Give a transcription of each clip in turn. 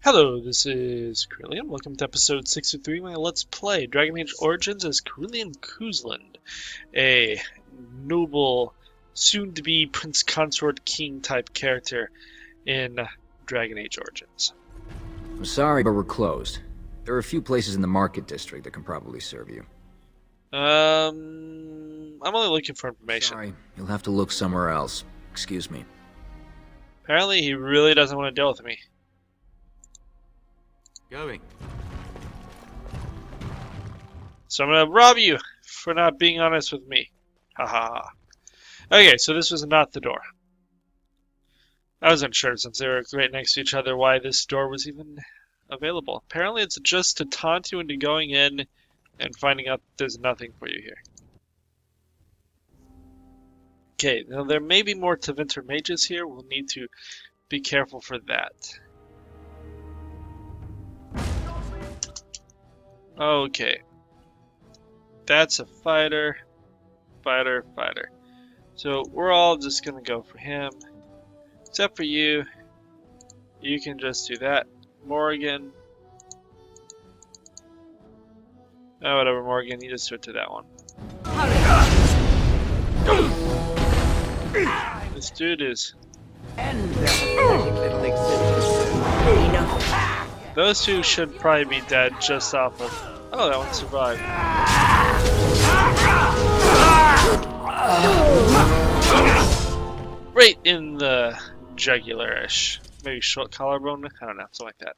Hello, this is Carillion. Welcome to episode 63 of my Let's Play Dragon Age Origins as Carillion Kuzland, a noble, soon-to-be Prince Consort King type character in Dragon Age Origins. I'm sorry, but we're closed. There are a few places in the market district that can probably serve you. I'm only looking for information. Sorry, you'll have to look somewhere else. Excuse me. Apparently he really doesn't want to deal with me. Going. So I'm gonna rob you for not being honest with me. Ha ha ha. Okay, so this was not the door. I wasn't sure, since they were right next to each other, why this door was even available. Apparently it's just to taunt you into going in and finding out there's nothing for you here. Okay, now there may be more Tevinter mages here. We'll need to be careful for that. Okay. That's a fighter. Fighter. So we're all just gonna go for him. Except for you. You can just do that. Morgan. Oh, whatever, Morgan. You just switch to that one. This dude is... Those two should probably be dead just off of... Oh, that one survived. Right in the jugular-ish. Maybe short collarbone? I don't know, something like that.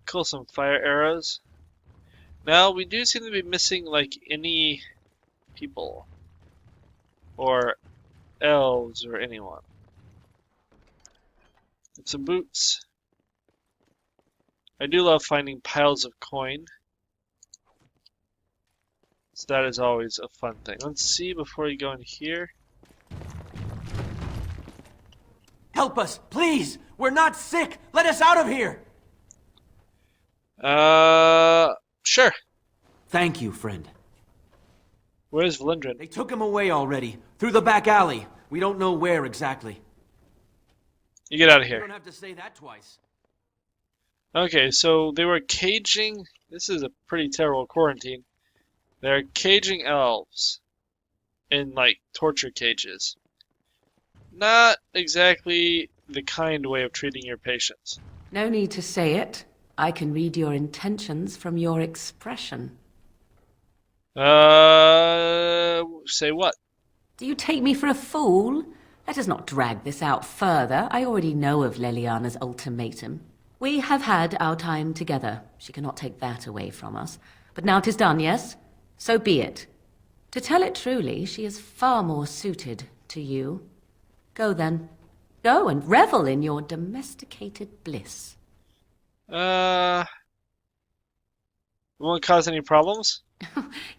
Cool, some fire arrows. Now, we do seem to be missing, like, any people. Or elves or anyone. And some boots. I do love finding piles of coin. So that is always a fun thing. Let's see before you go in here. Help us, please! We're not sick! Let us out of here! Sure. Thank you, friend. Where's Valindrin? They took him away already. Through the back alley. We don't know where exactly. You get out of You here. don't have to say that twice. Okay, so they were caging... This is a pretty terrible quarantine. They're caging elves. In, like, torture cages. Not exactly the kind way of treating your patients. No need to say it. I can read your intentions from your expression. Say what? Do you take me for a fool? Let us not drag this out further. I already know of Leliana's ultimatum. We have had our time together. She cannot take that away from us. But now 'tis done, yes? So be it. To tell it truly, she is far more suited to you. Go then. Go and revel in your domesticated bliss. Won't cause any problems?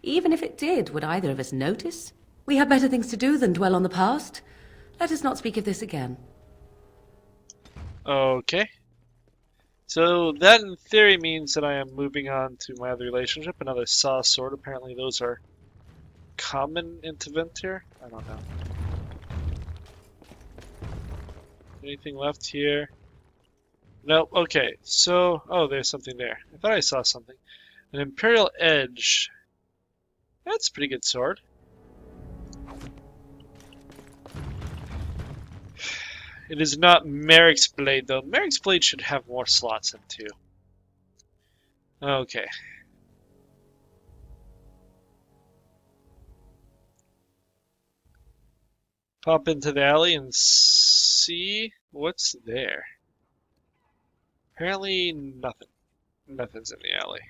Even if it did, would either of us notice? We have better things to do than dwell on the past. Let us not speak of this again. Okay. So that in theory means that I am moving on to my other relationship, another saw sword. Apparently those are common in Tevinter? I don't know. Anything left here? Nope, okay. So, oh, there's something there. I thought I saw something. An Imperial Edge. That's a pretty good sword. It is not Merrick's Blade, though. Merrick's Blade should have more slots in, too. Okay. Pop into the alley and see what's there. Apparently nothing. Nothing's in the alley.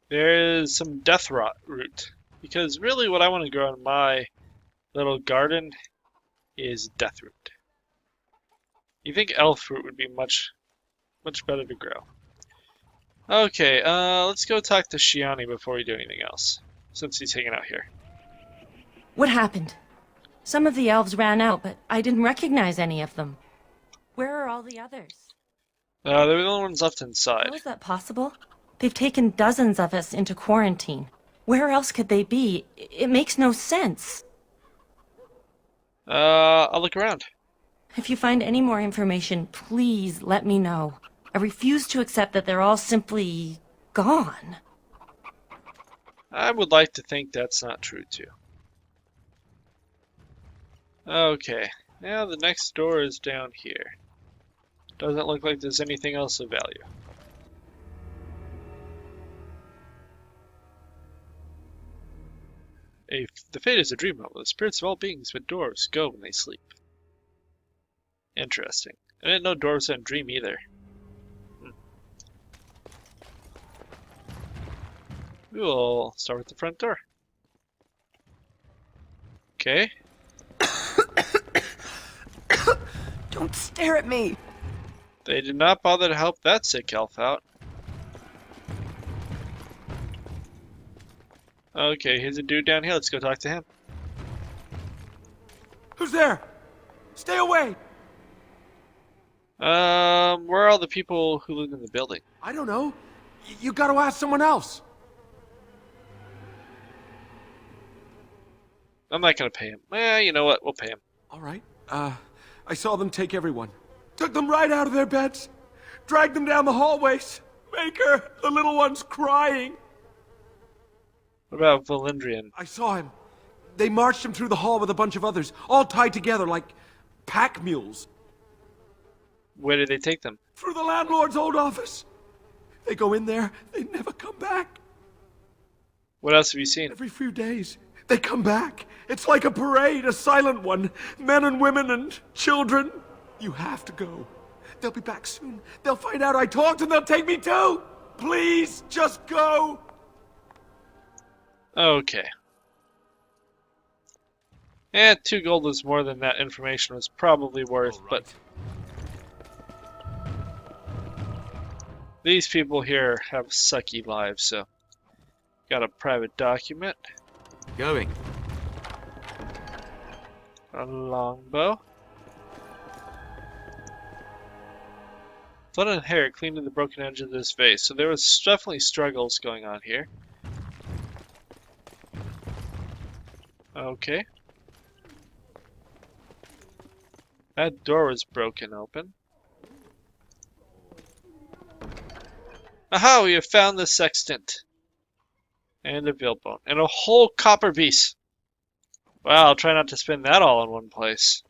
There is some death rot root. Because really what I want to grow in my little garden is death root. You think elf fruit would be much better to grow. Okay, let's go talk to Shiani before we do anything else. Since he's hanging out here. What happened? Some of the elves ran out, but I didn't recognize any of them. Where are all the others? They're the only ones left inside. How is that possible? They've taken dozens of us into quarantine. Where else could they be? It makes no sense. I'll look around. If you find any more information, please let me know. I refuse to accept that they're all simply gone. I would like to think that's not true too. Okay, now the next door is down here. Doesn't look like there's anything else of value. The fate is a dream home where the spirits of all beings but dwarves go when they sleep. Interesting. I didn't know dwarves didn't dream either. We will start with the front door. Okay. Don't stare at me! They did not bother to help that sick elf out. Okay, here's a dude down here. Let's go talk to him. Who's there? Stay away! Where are all the people who live in the building? I don't know. You gotta ask someone else. I'm not gonna pay him. You know what? We'll pay him. All right. I saw them take everyone. Took them right out of their beds. Dragged them down the hallways. Maker, the little one's crying. What about Valindrian? I saw him. They marched him through the hall with a bunch of others, all tied together like pack mules. Where did they take them? Through the landlord's old office. They go in there, they never come back. What else have you seen? Every few days, they come back. It's like a parade, a silent one. Men and women and children. You have to go. They'll be back soon. They'll find out I talked and they'll take me too. Please, just go. Okay. And 2 gold is more than that information was probably worth, but these people here have sucky lives, so got a private document. Going. A longbow. Blood and hair cleaned to the broken edge of this vase, so there was definitely struggles going on here. Okay. That door was broken open. Aha, we have found the sextant. And a veil bone. And a whole copper piece. Wow, I'll try not to spend that all in one place.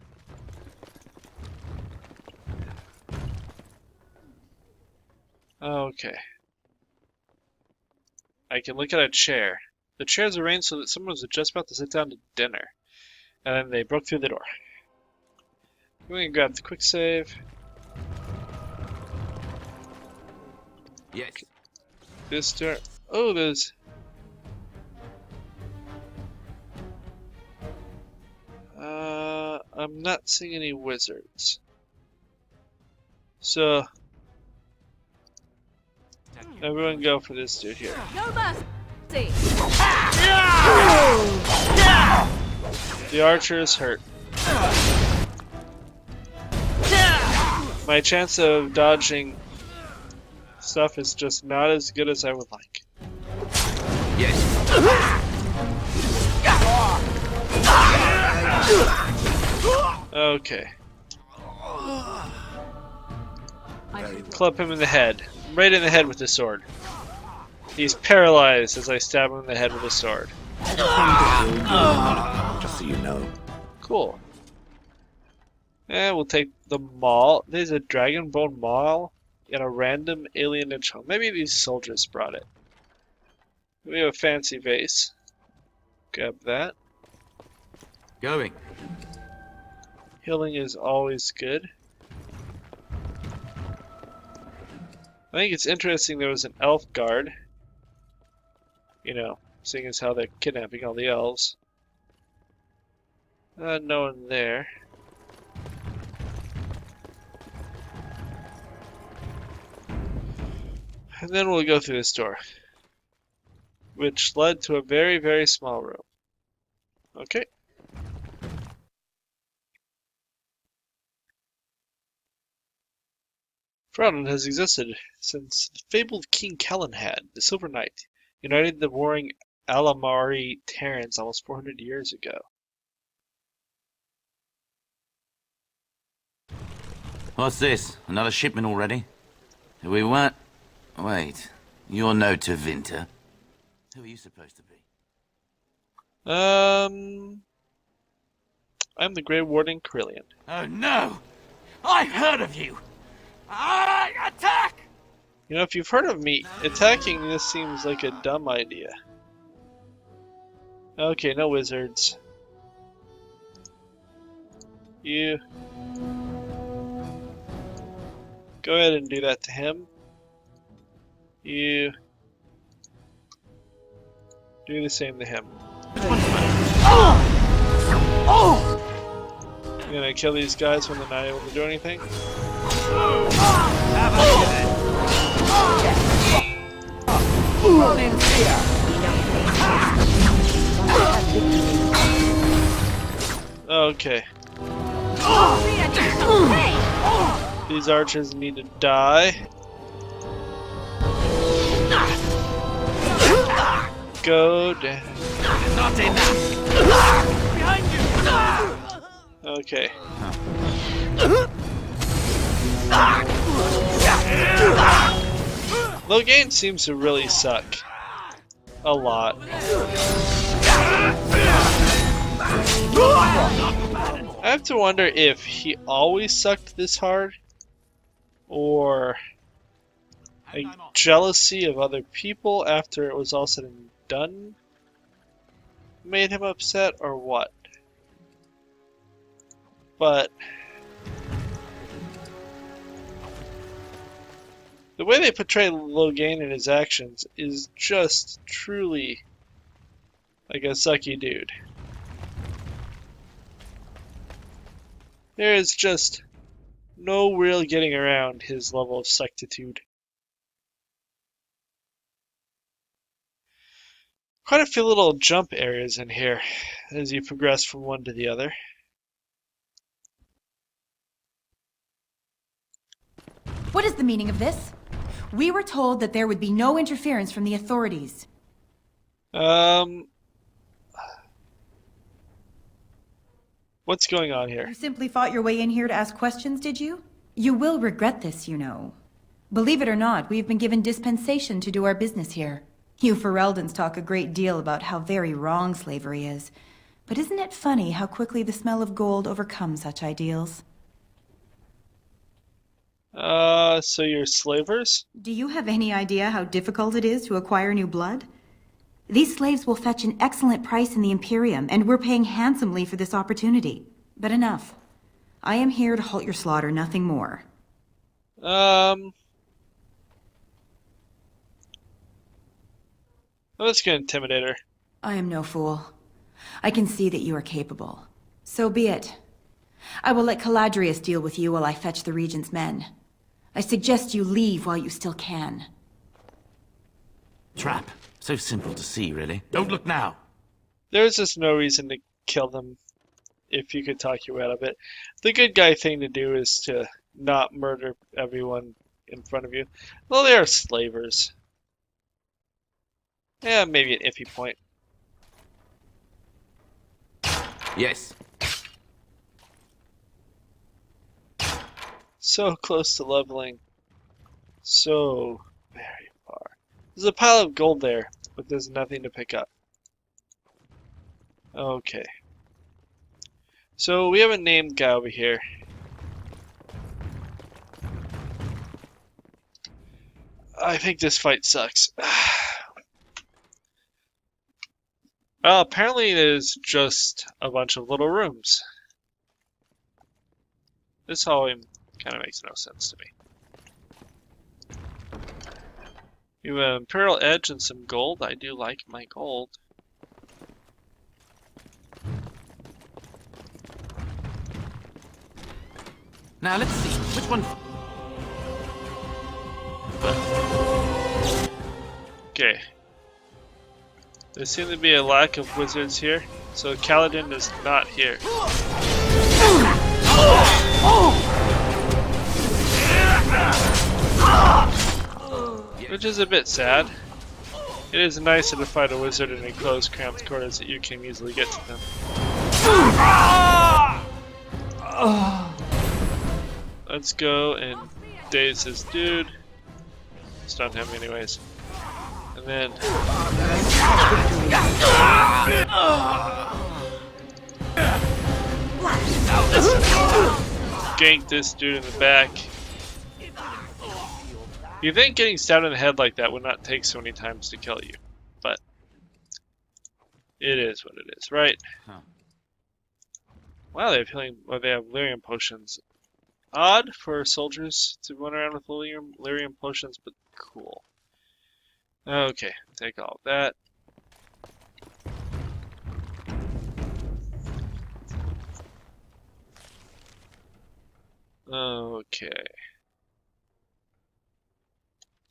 Okay. I can look at a chair. The chair's arranged so that someone was just about to sit down to dinner. And then they broke through the door. We can grab the quick save. Yes. This door. Oh, there's. I'm not seeing any wizards. So. Everyone go for this dude here. Go mercy! The archer is hurt. My chance of dodging stuff is just not as good as I would like. Yes. Okay. Club him in the head. Right in the head with the sword. He's paralyzed as I stab him in the head with a sword. Just so you know. Cool. And we'll take the maul. There's a dragon bone maul in a random alienage home. Maybe these soldiers brought it. We have a fancy vase. Grab that. Going. Healing is always good. I think it's interesting there was an elf guard. You know, seeing as how they're kidnapping all the elves. No one there. And then we'll go through this door, which led to a very, very small room. Okay. Frodon has existed since the fabled King Kellenhad, the Silver Knight, united the warring Alamari Terrans almost 400 years ago. What's this? Another shipment already? We weren't... Wait. You're no Tevinter. Who are you supposed to be? I'm the Grey Warden Carillion. Oh no! I've heard of you! Attack! You know, if you've heard of me, attacking this seems like a dumb idea. Okay, no wizards. You... Go ahead and do that to him. You... Do the same to him. I'm gonna kill these guys when they're not able to do anything. Okay. These archers need to die. Go down. Not enough! Behind you! Okay. Logain seems to really suck. A lot. I have to wonder if he always sucked this hard, or a jealousy of other people after it was all said and done made him upset, or what. But the way they portray Logain and his actions is just truly like a sucky dude. There is just no real getting around his level of suctitude. Quite a few little jump areas in here as you progress from one to the other. What is the meaning of this? We were told that there would be no interference from the authorities. What's going on here? You simply fought your way in here to ask questions, did you? You will regret this, you know. Believe it or not, we've been given dispensation to do our business here. You Fereldans talk a great deal about how very wrong slavery is. But isn't it funny how quickly the smell of gold overcomes such ideals? So you're slavers? Do you have any idea how difficult it is to acquire new blood? These slaves will fetch an excellent price in the Imperium, and we're paying handsomely for this opportunity. But enough. I am here to halt your slaughter, nothing more. Let's get Intimidator. I am no fool. I can see that you are capable. So be it. I will let Caladrius deal with you while I fetch the Regent's men. I suggest you leave while you still can. Trap. So simple to see, really. Don't look now. There's just no reason to kill them if you could talk your way out of it. The good guy thing to do is to not murder everyone in front of you. Well, they are slavers. Yeah, maybe an iffy point. Yes. So close to leveling. So very far. There's a pile of gold there, but there's nothing to pick up. Okay. So we have a named guy over here. I think this fight sucks. Well, apparently there's just a bunch of little rooms. This hallway kind of makes no sense to me. You have an Imperial Edge and some gold. I do like my gold. Now let's see, which one? Okay. There seems to be a lack of wizards here, so Kaladin is not here. Which is a bit sad. It is nicer to fight a wizard in enclosed, cramped quarters that you can easily get to them. let's go and daze this dude. Stun him anyways. And then... gank this dude in the back. You think getting stabbed in the head like that would not take so many times to kill you, but it is what it is, right? Huh. Wow, they have healing. Well, they have lyrium potions. Odd for soldiers to run around with lyrium potions, but cool. Okay, take all of that. Okay.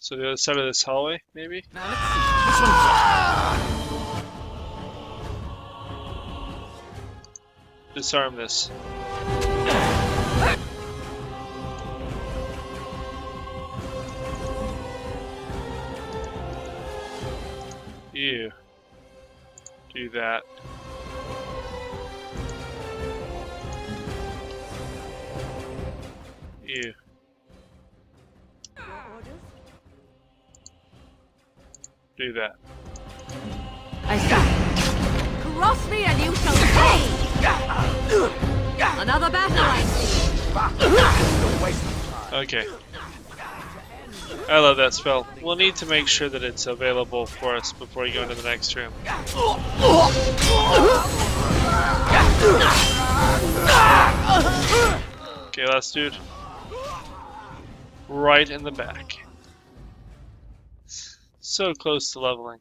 So the other side of this hallway, maybe? Now let's see. Which one's... Disarm this. You. Do that. You. Do that. I see. Cross me and you shall pay! Another battle, I see. Okay. I love that spell. We'll need to make sure that it's available for us before we go into the next room. Okay, last dude. Right in the back. So close to leveling.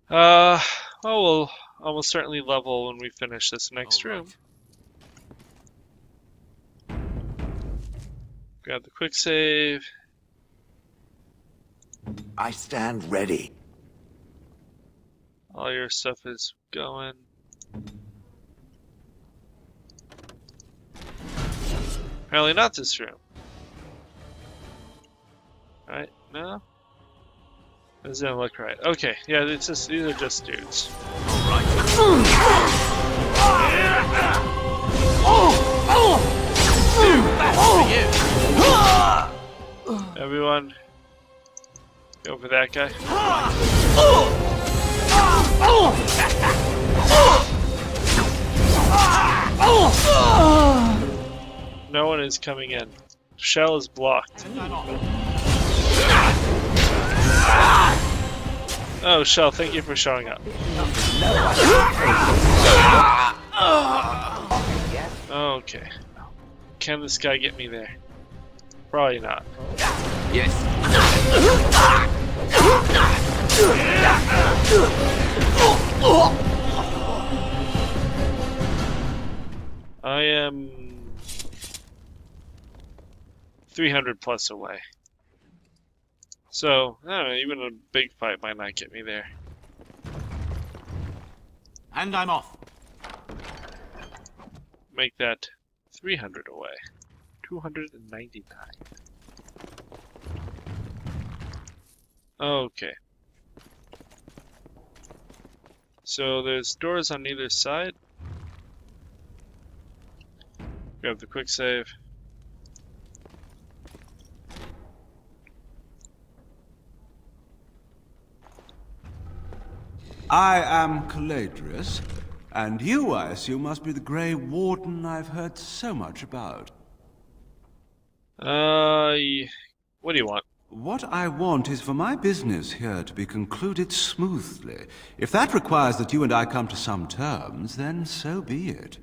Well, we'll almost certainly level when we finish this next room. Grab the quick save. I stand ready. All your stuff is going. Apparently not this room. Right? No? This doesn't look right. Okay, yeah, it's just these are just dudes. Everyone, go for that guy. No one is coming in. Shell is blocked. Oh, Shell, thank you for showing up. Okay. Can this guy get me there? Probably not. Yes. I am 300 plus away. So, I don't know, even a big fight might not get me there. And I'm off. Make that 300 away. 299. Okay. So there's doors on either side. Grab the quick save. I am Caladrius, and you, I assume, must be the Grey Warden I've heard so much about. What do you want? What I want is for my business here to be concluded smoothly. If that requires that you and I come to some terms, then so be it.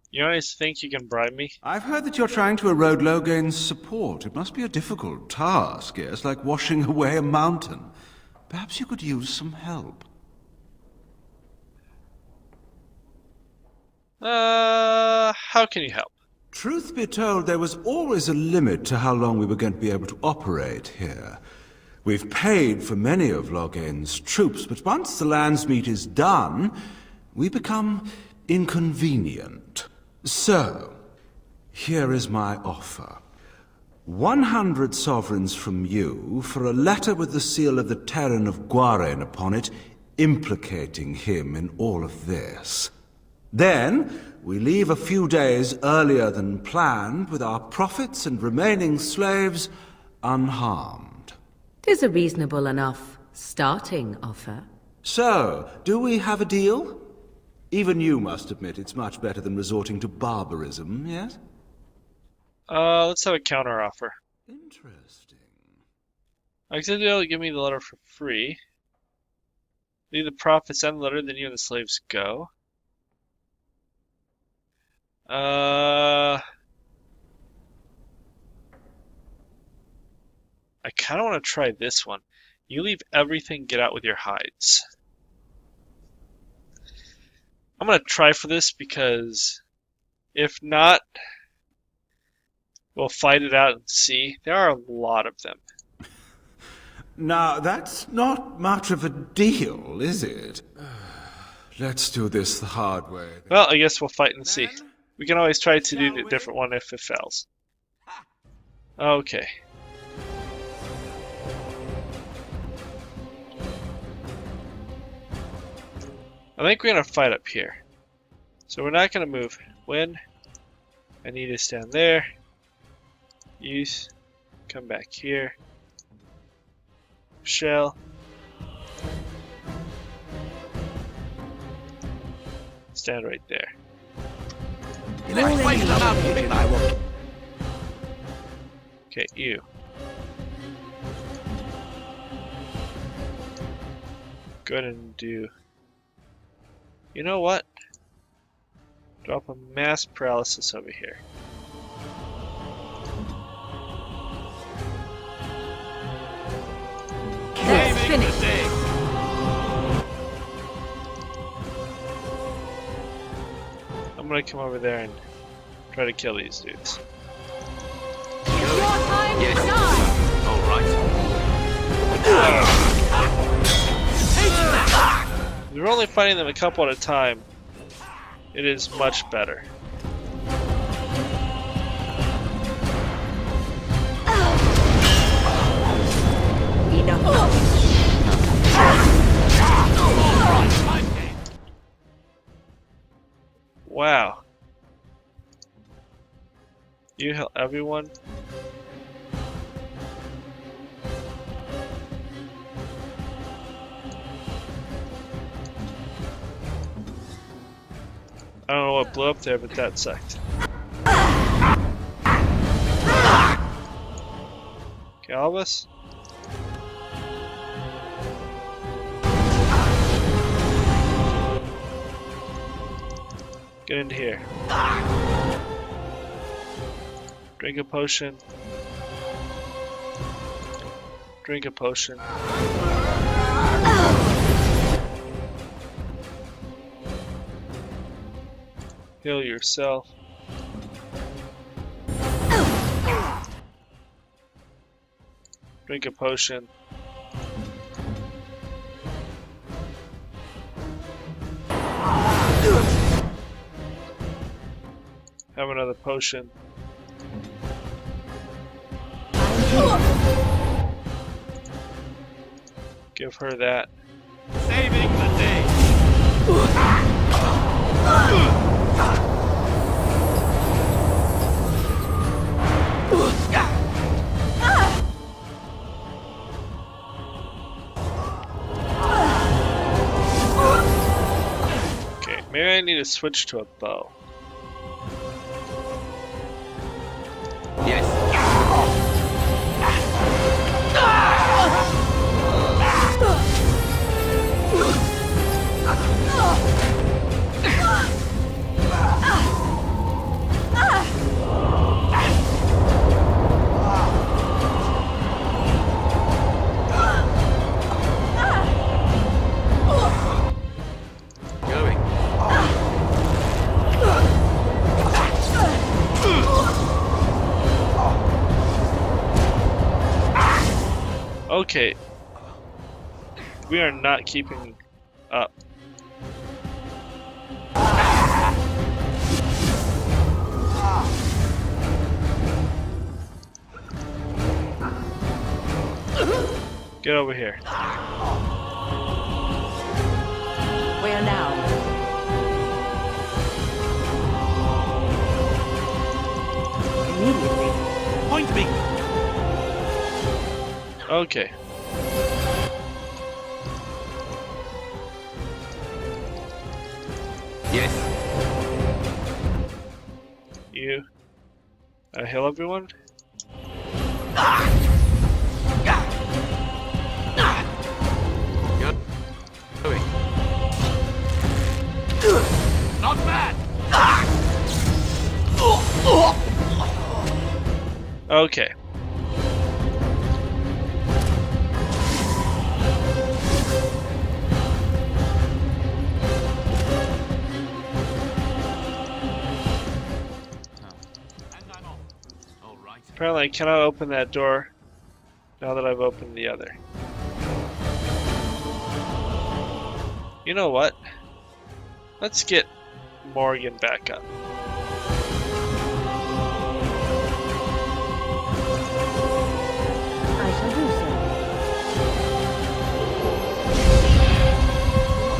You always think you can bribe me? I've heard that you're trying to erode Logain's support. It must be a difficult task, yes, like washing away a mountain. Perhaps you could use some help. How can you help? Truth be told, there was always a limit to how long we were going to be able to operate here. We've paid for many of Logain's troops, but once the Landsmeet is done, we become inconvenient. So, here is my offer. 100 sovereigns from you for a letter with the seal of the Terran of Guaren upon it, implicating him in all of this. Then, we leave a few days earlier than planned with our profits and remaining slaves unharmed. 'Tis a reasonable enough starting offer. So, do we have a deal? Even you must admit it's much better than resorting to barbarism, yes? Let's have a counter offer. Interesting. Accidentally give me the letter for free. Leave the profits and the letter, then you and the slaves go. I kind of want to try this one. You leave everything, get out with your hides. I'm going to try for this because if not, we'll fight it out and see. There are a lot of them. Now, that's not much of a deal, is it? Let's do this the hard way. Well, I guess we'll fight and see. We can always try to do the different one if it fails. Okay. I think we're going to fight up here. So we're not going to move. When I need to stand there. Use. Come back here. Shell. Stand right there. Okay, you. Go ahead and do. You know what? Drop a mass paralysis over here. That's finished. I'm gonna come over there and try to kill these dudes. Your time to die! If we're only fighting them a couple at a time, it is much better. Wow. You help everyone? I don't know what blew up there, but that sucked. Okay, all of us? Get into here. Drink a potion. Drink a potion. Heal yourself. Drink a potion. Have another potion. Give her that. Saving the day. Okay, maybe I need to switch to a bow. Okay. We are not keeping up. Get over here. Okay. Yes. You. Heal everyone? Good. Not bad. Okay. All right. Apparently I cannot open that door now that I've opened the other. You know what? Let's get Morgan back up. I shall do so.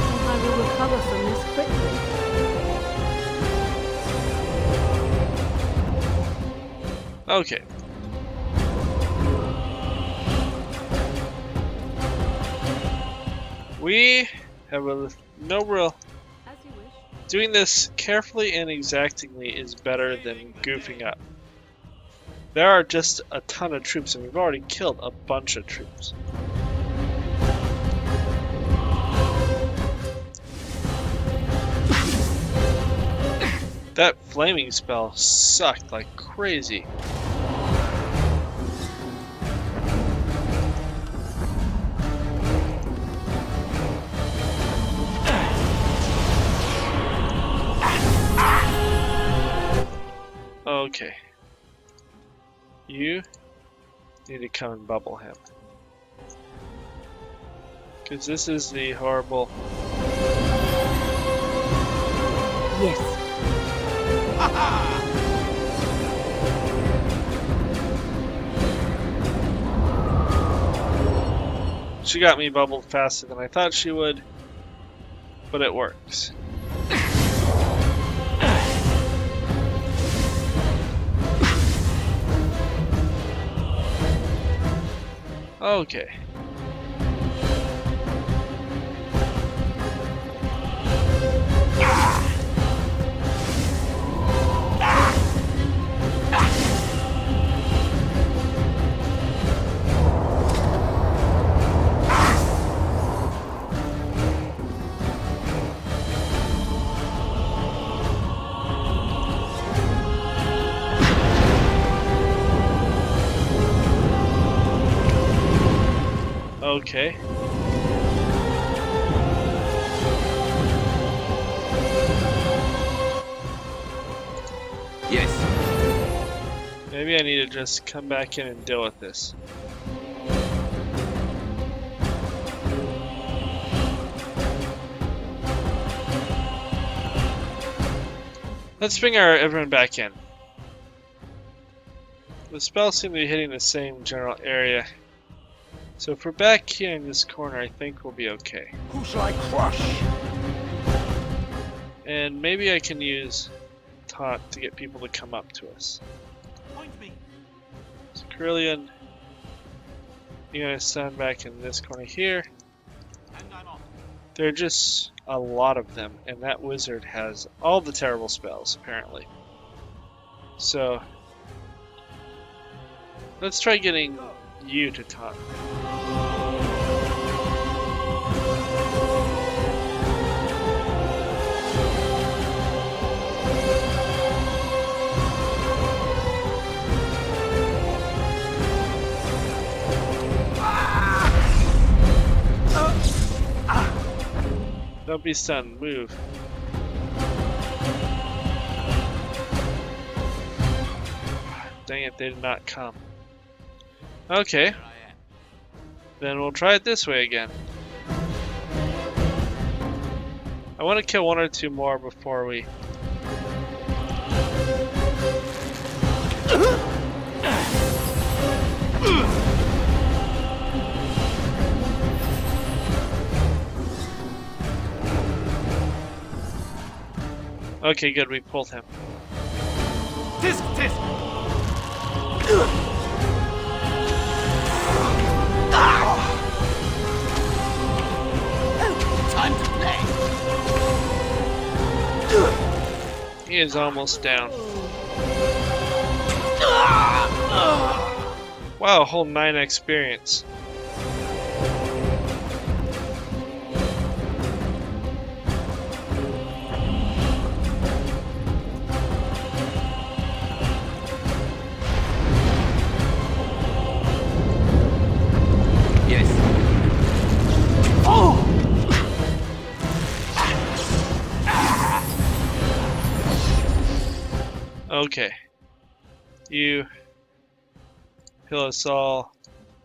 I think I will recover from this quickly. Okay. We have no real... As you wish. Doing this carefully and exactingly is better than goofing up. There are just a ton of troops, and we've already killed a bunch of troops. That flaming spell sucked like crazy. Okay. You need to come and bubble him. Because this is the horrible... Yes. She got me bubbled faster than I thought she would, but it works. Okay. Okay. Yes. Maybe I need to just come back in and deal with this. Let's bring everyone back in. The spells seem to be hitting the same general area. So if we're back here in this corner, I think we'll be okay. Who shall I crush? And maybe I can use taunt to get people to come up to us. Point me. So Carillion, you're gonna stand back in this corner here. And I'm off. There are just a lot of them, and that wizard has all the terrible spells, apparently. So let's try getting you to taunt. Don't be stunned, move. Dang it, they did not come. Okay. Then we'll try it this way again. I want to kill one or two more before we... Okay, good, we pulled him. Tisk, tisk! He is almost down. Wow, a whole 9 experience. Yes. Okay. You heal us all.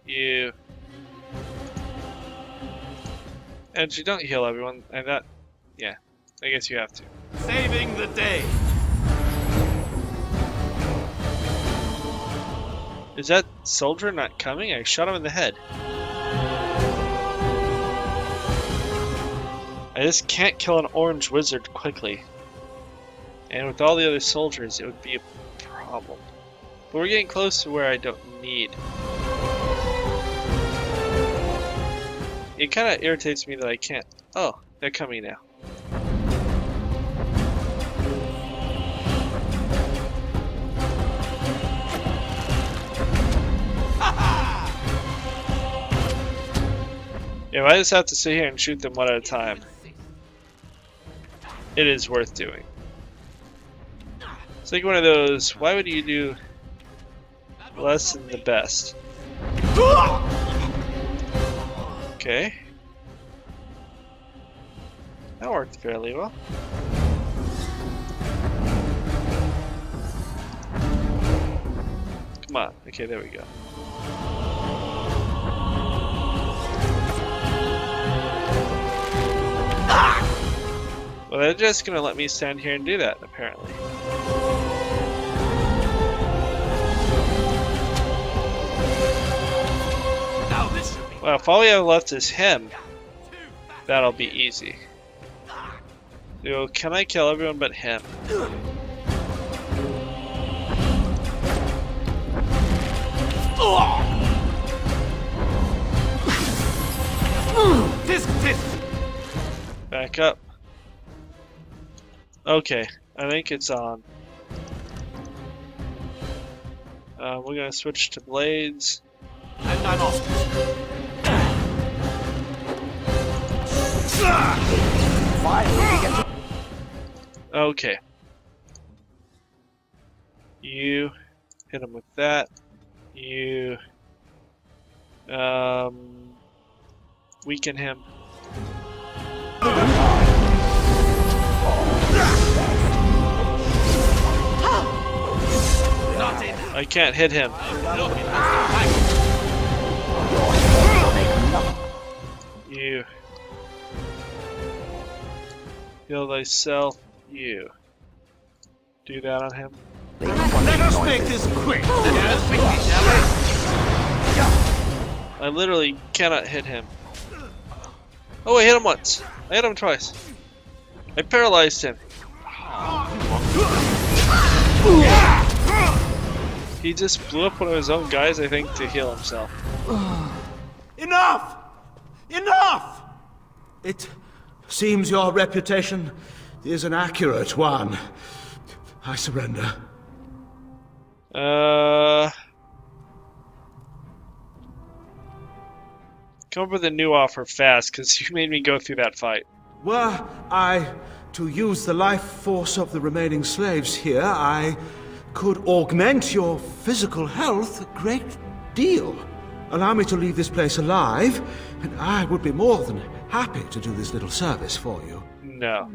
You actually don't heal everyone, and that, yeah, I guess you have to. Saving the day. Is that soldier not coming? I shot him in the head. I just can't kill an orange wizard quickly. And with all the other soldiers, it would be a problem. But we're getting close to where I don't need. It kind of irritates me that I can't. Oh, they're coming now. Yeah, I just have to sit here and shoot them one at a time. It is worth doing. It's like one of those, why would you do less than the best? Okay. That worked fairly well. Come on. Okay, there we go. Well, they're just gonna let me stand here and do that, apparently. Well, if all we have left is him, that'll be easy. So, can I kill everyone but him? Back up. Okay, I think it's on. We're gonna switch to blades. And I'm off. Okay. You hit him with that. You weaken him. I can't hit him. You heal thyself. You do that on him. Let us make this quick. I literally cannot hit him. Oh, I hit him once. I hit him twice. I paralyzed him. He just blew up one of his own guys, I think, to heal himself. Enough! Enough! It seems your reputation is an accurate one. I surrender. Come up with a new offer fast, because you made me go through that fight. Were I to use the life force of the remaining slaves here, I could augment your physical health a great deal. Allow me to leave this place alive, and I would be more than happy to do this little service for you. No.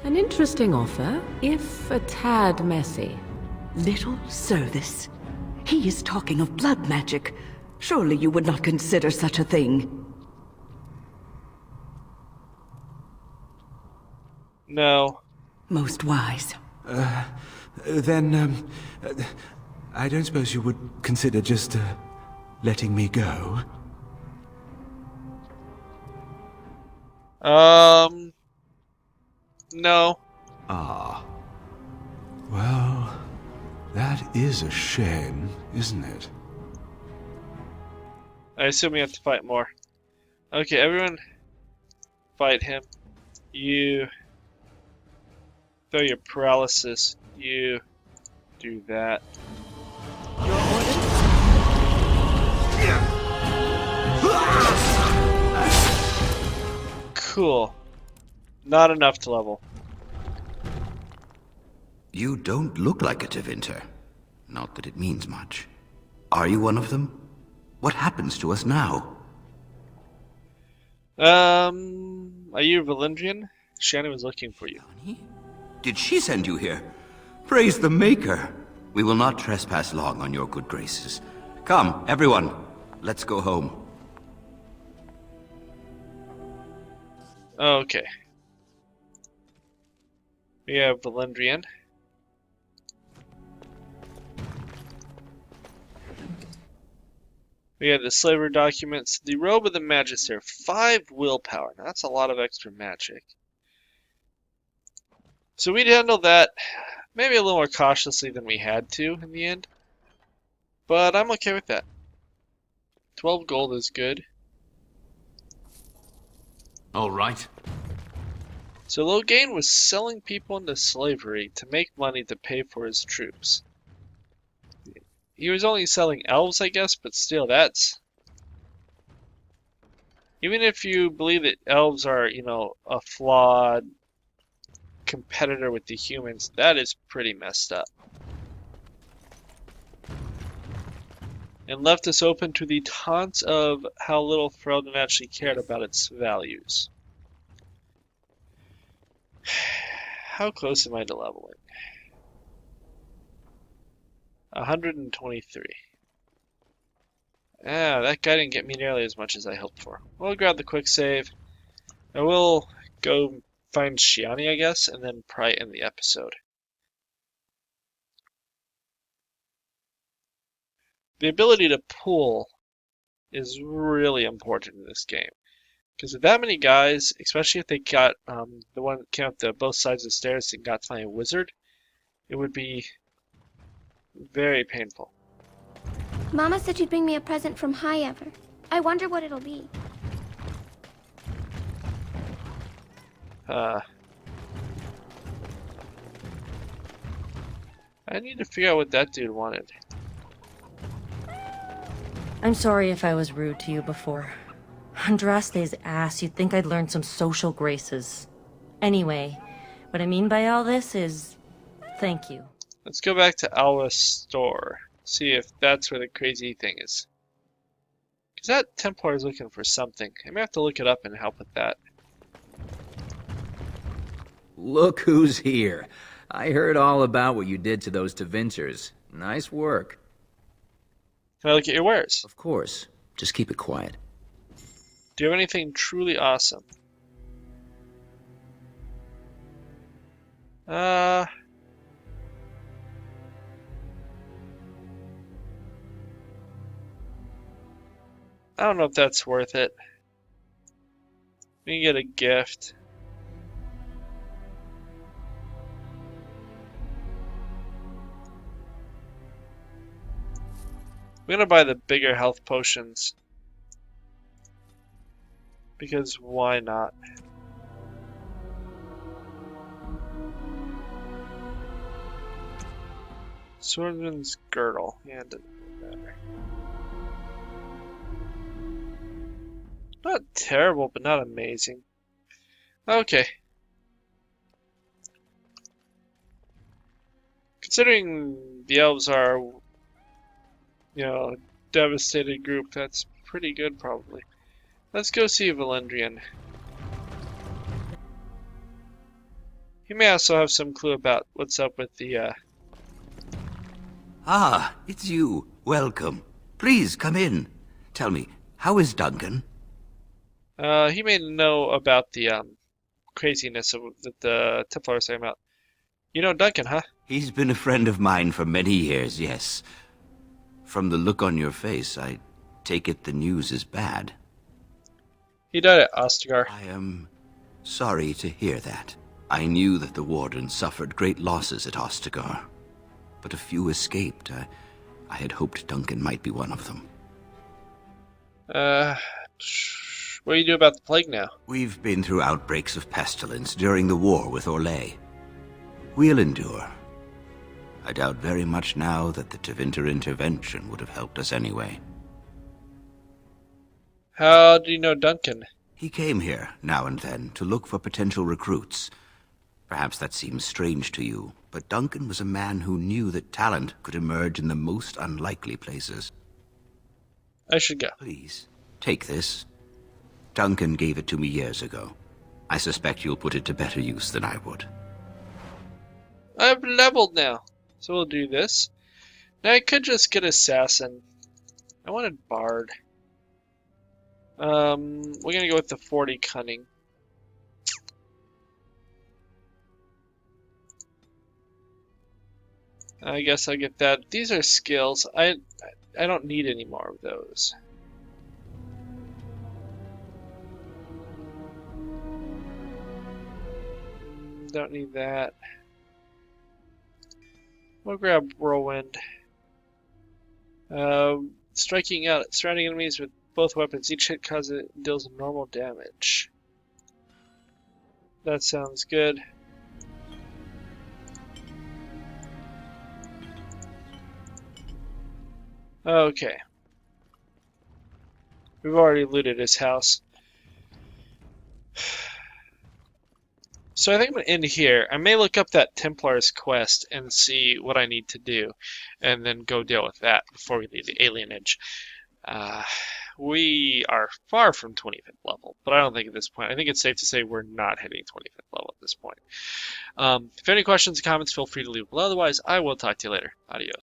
An interesting offer, if a tad messy. Little service. He is talking of blood magic. Surely you would not consider such a thing. No. Most wise. Then, I don't suppose you would consider just, letting me go? No. Ah. Well, that is a shame, isn't it? I assume we have to fight more. Okay, everyone fight him. You Though your paralysis, you do that. Your orders? Cool. Not enough to level. You don't look like a Tevinter. Not that it means much. Are you one of them? What happens to us now? Are you Valendrian? Shannon was looking for you. Did she send you here? Praise the Maker. We will not trespass long on your good graces. Come, everyone. Let's go home. Okay. We have Valendrian. We have the slavery documents, the robe of the Magister, 5 willpower. Now, that's a lot of extra magic. So we'd handle that maybe a little more cautiously than we had to in the end. But I'm okay with that. 12 gold is good. All right. So Logain was selling people into slavery to make money to pay for his troops. He was only selling elves, I guess, but still, that's... Even if you believe that elves are, you know, a flawed competitor with the humans, that is pretty messed up. And left us open to the taunts of how little Ferelden actually cared about its values. How close am I to leveling? 123. Ah, that guy didn't get me nearly as much as I hoped for. We'll grab the quick save. I will go find Shiani, I guess, and then probably end the episode. The ability to pull is really important in this game. Because with that many guys, especially if they got the one that came up both sides of the stairs and got to my wizard, it would be very painful. Mama said she'd bring me a present from High Ever. I wonder what it'll be. I need to figure out what that dude wanted. I'm sorry if I was rude to you before. Andraste's ass, you'd think I'd learned some social graces. Anyway, what I mean by all this is... thank you. Let's go back to Alwa's store. See if that's where the crazy thing is. Because that Templar is looking for something. I may have to look it up and help with that. Look who's here. I heard all about what you did to those Tevinters. Nice work. Can I look at your wares? Of course. Just keep it quiet. Do you have anything truly awesome? I don't know if that's worth it. We can get a gift. I'm gonna buy the bigger health potions. Because why not? Swordsman's girdle. Yeah, it doesn't matter. Not terrible, but not amazing. Okay. Considering the elves are, you know, a devastated group, that's pretty good probably. Let's go see Valendrian. He may also have some clue about what's up with the, Ah, it's you. Welcome. Please, come in. Tell me, how is Duncan? he may know about the, craziness of that the Templar is saying about. You know Duncan, huh? He's been a friend of mine for many years, yes. From the look on your face, I take it the news is bad. He died at Ostagar. I am sorry to hear that. I knew that the Warden suffered great losses at Ostagar, but a few escaped. I had hoped Duncan might be one of them. What do you do about the plague now? We've been through outbreaks of pestilence during the war with Orlais. We'll endure. I doubt very much now that the Tevinter intervention would have helped us anyway. How do you know Duncan? He came here now and then to look for potential recruits. Perhaps that seems strange to you, but Duncan was a man who knew that talent could emerge in the most unlikely places. I should go. Please, take this. Duncan gave it to me years ago. I suspect you'll put it to better use than I would. I've leveled now, so we'll do this. Now I could just get Assassin. I wanted Bard. We're gonna go with the 40 Cunning. I guess I'll get that. These are skills. I don't need any more of those. Don't need that. We'll grab Whirlwind. Striking out at surrounding enemies with both weapons. Each hit deals normal damage. That sounds good. Okay. We've already looted his house. So I think I'm going to end here. I may look up that Templar's quest and see what I need to do, and then go deal with that before we leave the alienage. We are far from 25th level, but I don't think at this point. I think it's safe to say we're not hitting 25th level at this point. If you have any questions or comments, feel free to leave below. Otherwise, I will talk to you later. Adios.